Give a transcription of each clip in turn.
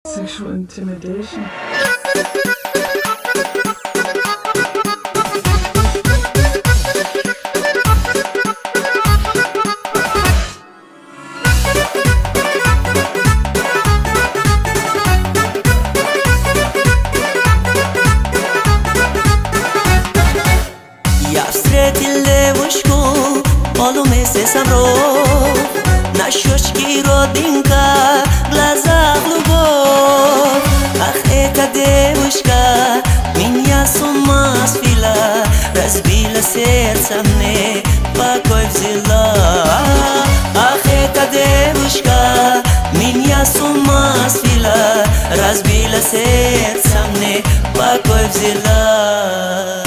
Sexual intimidation. Я встретил девушку, полумесяцем ров, на щечке родинка, в глазах любовь. Ах, эта девушка меня с ума свела, разбила сердце мне, покой взяла. Ах, эта девушка меня с ума свела, разбила сердце мне, покой взяла.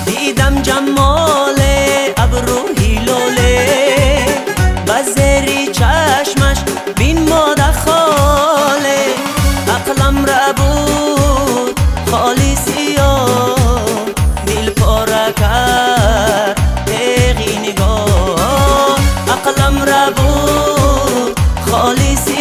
دیدم جمال ابرو هیلاله بزری چشمش بین ماده خاله عقلم را بود خالی سیاه دل پاره کرد تیغی نگاه عقلم را بود خالی سیاه